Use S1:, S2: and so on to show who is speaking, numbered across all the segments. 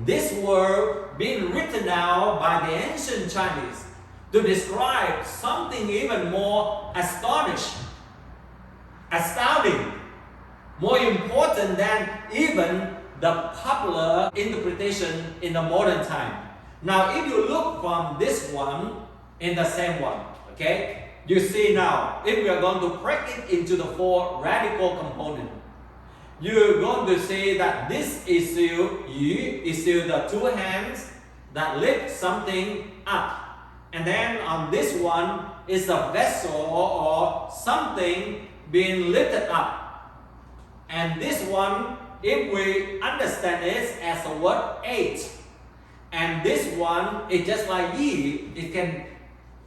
S1: this word being written down by the ancient Chinese to describe something even more astounding, more important than even the popular interpretation in the modern time. Now, if you look from this one in the same one, okay, you see now, if we are going to break it into the 4 radical components, you're going to see that this is still the 2 hands that lift something up. And then on this one is a vessel or something being lifted up. And this one, if we understand it as the word 8, and this one is just like ye, it can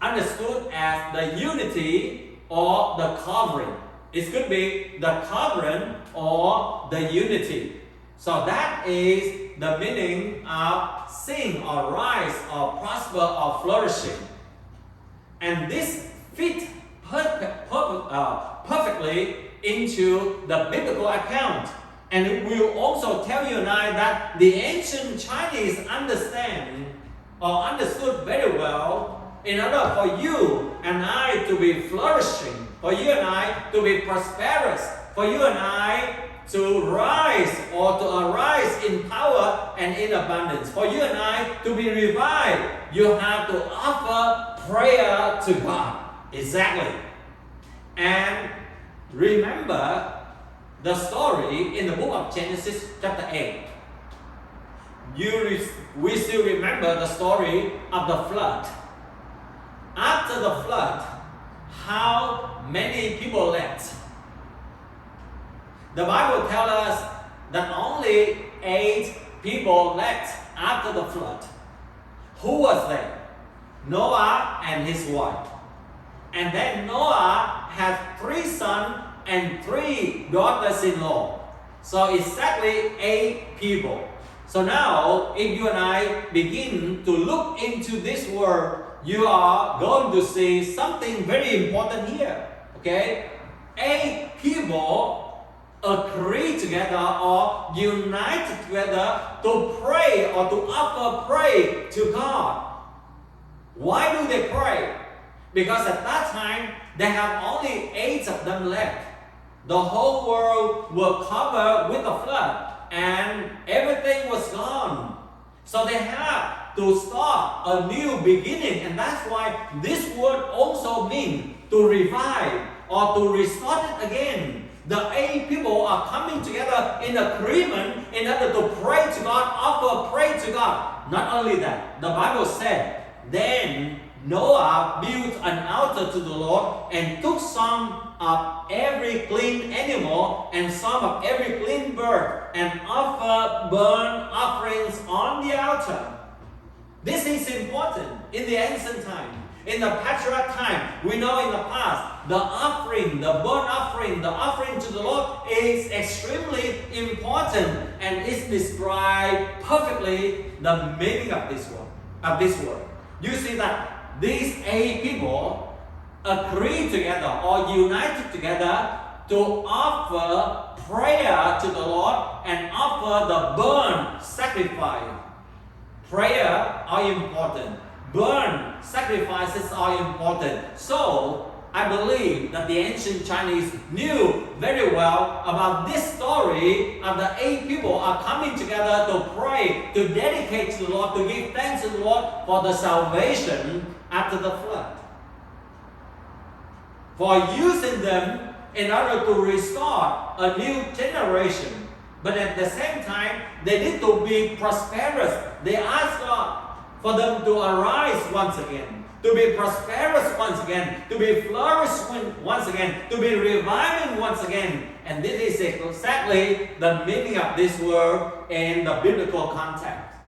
S1: understood as the unity or the covering. It could be the covering or the unity. So that is the meaning of sing or rise or prosper or flourishing. And this fits perfectly into the biblical account. And it will also tell you and I that the ancient Chinese understand or understood very well in order for you and I to be flourishing, for you and I to be prosperous, for you and I to rise or to arise in power and in abundance, for you and I to be revived, you have to offer prayer to God. Exactly. And remember the story in the book of Genesis chapter 8. We still remember the story of the flood. After the flood, how many people left? The Bible tells us that only 8 people left after the flood. Who was there? Noah and his wife. And then Noah had 3 sons and 3 daughters-in-law. So exactly 8 people. So now, if you and I begin to look into this word, you are going to see something very important here. Okay? 8 people agree together or unite together to pray or to offer prayer to God. Why do they pray? Because at that time, they have only 8 of them left. The whole world was covered with a flood and everything was gone. So they have to start a new beginning, and that's why this word also means to revive or to restart it again. The 8 people are coming together in agreement in order to pray to God, offer prayer to God. Not only that, the Bible said, then Noah built an altar to the Lord and took some of every clean animal and some of every clean bird and offered burnt offerings on the altar. This is important in the ancient time. In the patriarch time, we know in the past, the offering, the burnt offering, the offering to the Lord is extremely important and is described perfectly the meaning of this word. You see that these 8 people agree together or united together to offer prayer to the Lord and offer the burnt sacrifice. Prayer are important. Burnt sacrifices are important. So, I believe that the ancient Chinese knew very well about this story of the 8 people are coming together to pray, to dedicate to the Lord, to give thanks to the Lord for the salvation after the flood. For using them in order to restore a new generation. But at the same time, they need to be prosperous. They ask God for them to arise once again, to be prosperous once again, to be flourishing once again, to be reviving once again. And this is exactly the meaning of this word in the biblical context.